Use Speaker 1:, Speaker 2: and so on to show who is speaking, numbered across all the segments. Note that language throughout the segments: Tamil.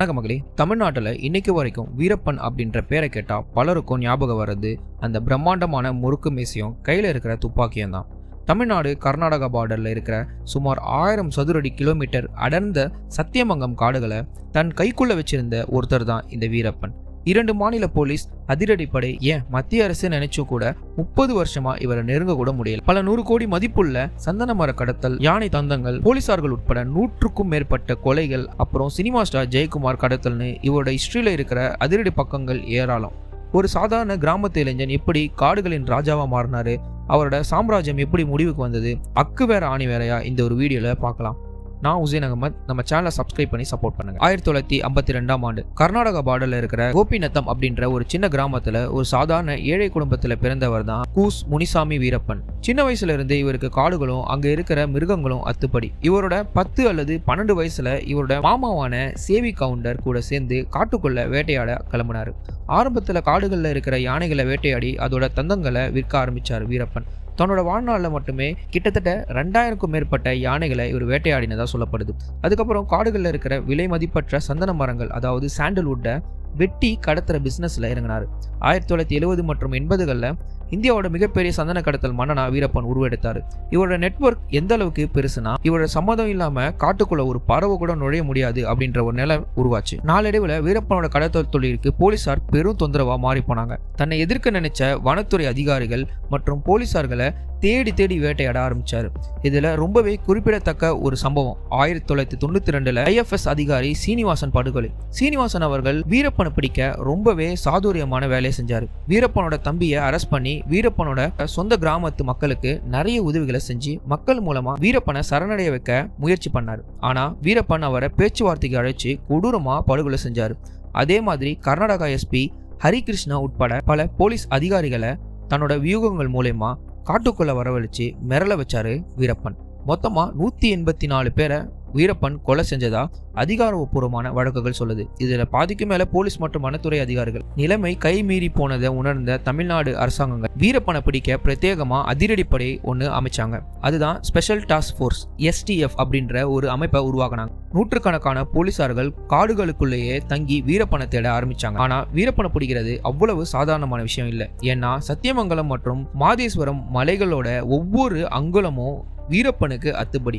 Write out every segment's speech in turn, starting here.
Speaker 1: வணக்க மகளே. தமிழ்நாட்டில் இன்னைக்கு வரைக்கும் வீரப்பன் அப்படின்ற பேரை கேட்டால் பலருக்கும் ஞாபகம் வர்றது அந்த பிரம்மாண்டமான முறுக்கு மீசையும் கையில் இருக்கிற துப்பாக்கியும் தான். தமிழ்நாடு கர்நாடகா பார்டரில் இருக்கிற சுமார் 1000 சதுரடி கிலோமீட்டர் அடர்ந்த சத்தியமங்கம் காடுகளை தன் கைக்குள்ள வச்சிருந்த ஒருத்தர் தான் இந்த வீரப்பன். 2 மாநில போலீஸ், அதிரடிப்படை, ஏன் மத்திய அரசு நினைச்சும் கூட 30 வருஷமா இவரை நெருங்க கூட முடியல. பல 100 கோடி மதிப்புள்ள சந்தன மர கடத்தல், யானை தந்தங்கள், போலீசார்கள் உட்பட 100க்கும் மேற்பட்ட கொலைகள், அப்புறம் சினிமா ஸ்டார் ஜெயக்குமார் கடத்தல்னு இவரோட ஹிஸ்டரியில இருக்கிற அதிரடி பக்கங்கள் ஏராளம். ஒரு சாதாரண கிராமத்து இளைஞன் எப்படி காடுகளின் ராஜாவா மாறினாரு, அவரோட சாம்ராஜ்யம் எப்படி முடிவுக்கு வந்தது, அக்கு வேற ஆணி வேறையா இந்த ஒரு வீடியோல பார்க்கலாம். நான் உசேன் அகமத். நம்ம சேனலை சப்ஸ்கிரைப் பண்ணி சப்போர்ட் பண்ணுங்க. 1952ஆம் ஆண்டு கர்நாடகா பார்டர்ல இருக்கிற கோபிநத்தம் அப்படின்ற ஒரு சின்ன கிராமத்துல ஒரு சாதாரண ஏழை குடும்பத்துல பிறந்தவர் தான் கூஸ் முனிசாமி வீரப்பன். சின்ன வயசுல இருந்து இவருக்கு காடுகளும் அங்க இருக்கிற மிருகங்களும் அத்துப்படி. இவரோட 10 அல்லது 12 வயசுல இவரோட மாமாவான சேவி கவுண்டர் கூட சேர்ந்து காட்டுக்குள்ள வேட்டையாட கிளம்பினாரு. ஆரம்பத்துல காடுகள்ல இருக்கிற யானைகளை வேட்டையாடி அதோட தந்தங்களை விற்க ஆரம்பிச்சார் வீரப்பன். தன்னோட வாழ்நாளில் மட்டுமே கிட்டத்தட்ட 2000க்கும் மேற்பட்ட யானைகளை இவர் வேட்டையாடினதா சொல்லப்படுது. அதுக்கப்புறம் காடுகளில் இருக்கிற விலை மதிப்பற்ற சந்தன மரங்கள், அதாவது சாண்டல்வுட்டை வெட்டி கடத்துற பிசினஸ்ல இறங்கினார். 1970 மற்றும் 80களில் இந்தியாவோட மிகப்பெரிய சந்தன கடத்தல் மன்னனா வீரப்பன் உருவெடுத்தார். இவரோட நெட்வொர்க் எந்த அளவுக்கு பெருசுனா, இவரோட சம்மதம் இல்லாம காட்டுக்குள்ள ஒரு பறவை கூட நுழைய முடியாது அப்படின்ற ஒரு நிலை உருவாச்சு. நாளடைவில் வீரப்பனோட கடத்தல் தொழிலுக்கு போலீசார் பெரும் தொந்தரவா மாறி போனாங்க. தன்னை எதிர்க்க நினைச்ச வனத்துறை அதிகாரிகள் மற்றும் போலீசார்களை தேடி தேடி வேட்டையாட ஆரம்பிச்சாரு. இதுல ரொம்பவே குறிப்பிடத்தக்க ஒரு சம்பவம் 1992ல IFS அதிகாரி சீனிவாசன் படுகொலை. சீனிவாசன் அவர்கள் வீரப்பனை பிடிக்க ரொம்பவே சாதுரியமான வேலையை செஞ்சாரு. வீரப்பனோட தம்பியை அரெஸ்ட் பண்ணி வீரப்பனோட சொந்த கிராமத்து மக்களுக்கு நிறைய உதவிகளை செஞ்சு மக்கள் மூலமா வீரப்பனை சரணடைய வைக்க முயற்சி பண்ணாரு. ஆனா வீரப்பன் அவரை பேச்சுவார்த்தைக்கு அழைச்சு கொடூரமா படுகொலை செஞ்சாரு. அதே மாதிரி கர்நாடகா SP ஹரிகிருஷ்ணா உட்பட பல போலீஸ் அதிகாரிகளை தன்னோட வியூகங்கள் மூலமா காட்டுக்குள்ள வரவழைச்சு மிரள வச்சாரு வீரப்பன். மொத்தமா 184 பேரை வீரப்பன் கொலை செஞ்சதா அதிகாரப்பூர்வமான வழக்குகள் சொல்லுது. இதுல பாதிக்கும் மேல போலீஸ் மற்றும் வனத்துறை அதிகாரிகள். நிலைமை கை மீறி போனதை உணர்ந்த தமிழ்நாடு அரசாங்கங்கள் வீரப்பனை பிடிக்க பிரத்யேகமா அதிரடிப்படை ஒன்று அமைச்சாங்க. அதுதான் ஸ்பெஷல் டாஸ்க் ஃபோர்ஸ் STF அப்படின்ற ஒரு அமைப்பை உருவாக்கினாங்க. நூற்றுக்கணக்கான போலீசார்கள் காடுகளுக்குள்ளேயே தங்கி வீரப்பனை தேட ஆரம்பிச்சாங்க. ஆனா வீரப்பனை பிடிக்கிறது அவ்வளவு சாதாரணமான விஷயம் இல்லை. ஏன்னா சத்தியமங்கலம் மற்றும் மாதேஸ்வரம் மலைகளோட ஒவ்வொரு அங்குலமும் வீரப்பனுக்கு அத்துப்படி.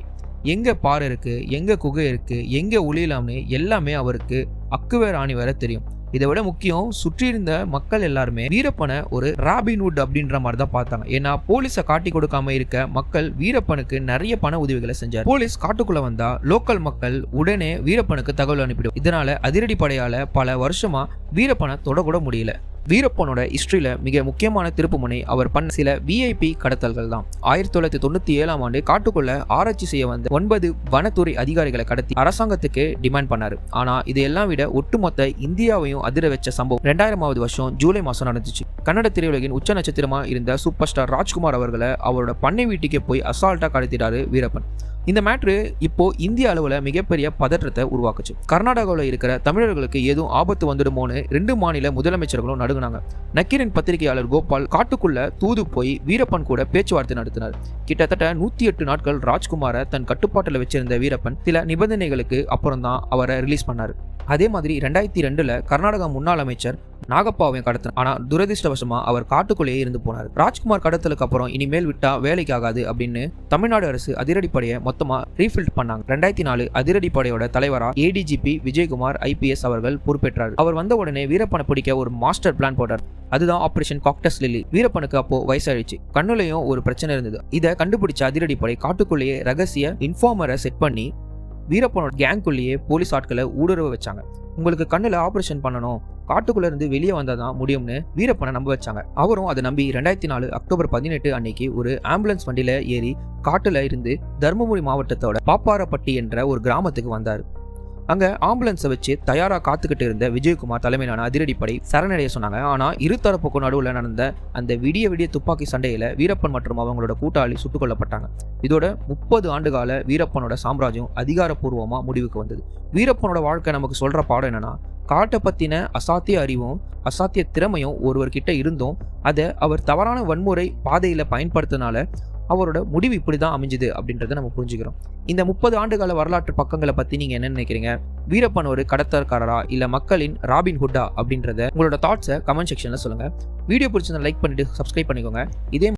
Speaker 1: எங்க பாறை இருக்கு, எங்க குகை இருக்கு, எங்க ஒளியலாம்னு எல்லாமே அவருக்கு அக்குவேர் ஆணி வேற தெரியும். இதை விட முக்கியம், சுற்றி இருந்த மக்கள் எல்லாருமே வீரப்பனை ஒரு ராபின்வுட் அப்படின்ற மாதிரி தான் பார்த்தாங்க. ஏன்னா போலீஸை காட்டி கொடுக்காம இருக்க மக்கள் வீரப்பனுக்கு நிறைய பண உதவிகளை செஞ்சார். போலீஸ் காட்டுக்குள்ள வந்தா லோக்கல் மக்கள் உடனே வீரப்பனுக்கு தகவல் அனுப்பிடும். இதனால அதிரடி படையால பல வருஷமா வீரப்பனை தொடக்கூட முடியல. வீரப்பனோட ஹிஸ்டரியில மிக முக்கியமான திருப்புமுனை அவர் பண்ண சில VIP கடத்தல்கள் தான். 1997ஆம் ஆண்டு காட்டுக்குள்ள ஆராய்ச்சி செய்ய வந்த 9 வனத்துறை அதிகாரிகளை கடத்தி அரசாங்கத்துக்கு டிமாண்ட் பண்ணாரு. ஆனா இதையெல்லாம் விட ஒட்டுமொத்த இந்தியாவையும் அதிர வச்ச சம்பவம் 2000ஆவது வருஷம் ஜூலை மாசம் நடந்துச்சு. கன்னட திரையுலகின் உச்ச நட்சத்திரமா இருந்த சூப்பர் ஸ்டார் ராஜ்குமார் அவர்களை அவரோட பண்ணை வீட்டுக்கே போய் அசால்ட்டா கடத்திட்டாரு வீரப்பன். இந்த மேட்ரு இப்போ இந்திய அளவுல மிகப்பெரிய பதற்றத்தை உருவாக்குச்சு. கர்நாடகாவில் இருக்கிற தமிழர்களுக்கு ஏதும் ஆபத்து வந்துடுமோன்னு 2 மாநில முதலமைச்சர்களும் நடுங்கினாங்க. நக்கீரன் பத்திரிகையாளர் கோபால் காட்டுக்குள்ள தூது போய் வீரப்பன் கூட பேச்சுவார்த்தை நடத்தினார். கிட்டத்தட்ட 108 நாட்கள் ராஜ்குமாரை தன் கட்டுப்பாட்டில் வச்சிருந்த வீரப்பன் சில நிபந்தனைகளுக்கு அப்புறம் தான் அவரை ரிலீஸ் பண்ணாரு. அதே மாதிரி 2002ல கர்நாடகா முன்னாள் அமைச்சர் நாகப்பாவையும் கடத்தினார். ஆனா துரதிருஷ்டவசமா அவர் காட்டுக்குள்ளேயே இருந்து போனார். ராஜ்குமார் கடத்தலுக்கு அப்புறம் இனிமேல் விட்டா வேலைக்கு ஆகாது அப்படின்னு தமிழ்நாடு அரசு அதிரடிப்படையை மொத்தமா ரீஃபில்ட் பண்ணாங்க. 2004 அதிரடிப்படையோட தலைவரா ADGP விஜயகுமார் IPS அவர்கள் பொறுப்பேற்றார். அவர் வந்த உடனே வீரப்பனை பிடிக்க ஒரு மாஸ்டர் பிளான் போட்டார். அதுதான் ஆபரேஷன் காக்டஸ் லில்லி. வீரப்பனுக்கு அப்போ வயசாயிடுச்சு, கண்ணுலையும் ஒரு பிரச்சனை இருந்தது. இதை கண்டுபிடிச்ச அதிரடிப்படை காட்டுக்குள்ளேயே ரகசிய இன்ஃபார்மரை செட் பண்ணி வீரப்பனோட கேங்குள்ளேயே போலீஸ் ஆட்களை ஊடுருவ வச்சாங்க. உங்களுக்கு கண்ணுல ஆபரேஷன் பண்ணணும், காட்டுக்குள்ள இருந்து வெளியே வந்தாதான் முடியும்னு வீரப்பனை நம்ப வச்சாங்க. அவரும் அதை நம்பி 2004 அக்டோபர் 18 அன்னைக்கு ஒரு ஆம்புலன்ஸ் வண்டியில ஏறி காட்டுல இருந்து தர்மபுரி மாவட்டத்தோட பாப்பாரப்பட்டி என்ற ஒரு கிராமத்துக்கு வந்தார். அங்க ஆம்புலன்ஸை வச்சு தயாரா காத்துக்கிட்டு இருந்த விஜயகுமார் தலைமையிலான அதிரடிப்படை சரணடைய சொன்னாங்க. ஆனா இருதரப்புக்கும் நடுவில் நடந்த அந்த விடிய துப்பாக்கி சண்டையில வீரப்பன் மற்றும் அவங்களோட கூட்டாளி சுட்டுக் கொல்லப்பட்டாங்க. இதோட 30 ஆண்டுகால வீரப்பனோட சாம்ராஜ்யம் அதிகாரப்பூர்வமா முடிவுக்கு வந்தது. வீரப்பனோட வாழ்க்கை நமக்கு சொல்ற பாடம் என்னன்னா, காட்டை பத்தின அசாத்திய அறிவும் அசாத்திய திறமையும் ஒருவர்கிட்ட இருந்தும் அதை அவர் தவறான வன்முறை பாதையில பயன்படுத்தினால அவரோட முடிவு இப்படி தான் அமைஞ்சுது அப்படின்றத நம்ம புரிஞ்சுக்கிறோம். இந்த 30 ஆண்டுகால வரலாற்று பக்கங்களை பற்றி நீங்கள் என்ன நினைக்கிறீங்க? வீரப்பன் ஒரு கடத்தற்காரரா இல்லை மக்களின் ராபின் ஹுட்டா அப்படின்றத உங்களோட தாட்ஸை கமெண்ட் செக்ஷனில் சொல்லுங்கள். வீடியோ பிடிச்சிருந்தா லைக் பண்ணிட்டு சப்ஸ்கிரைப் பண்ணிக்கோங்க. இதே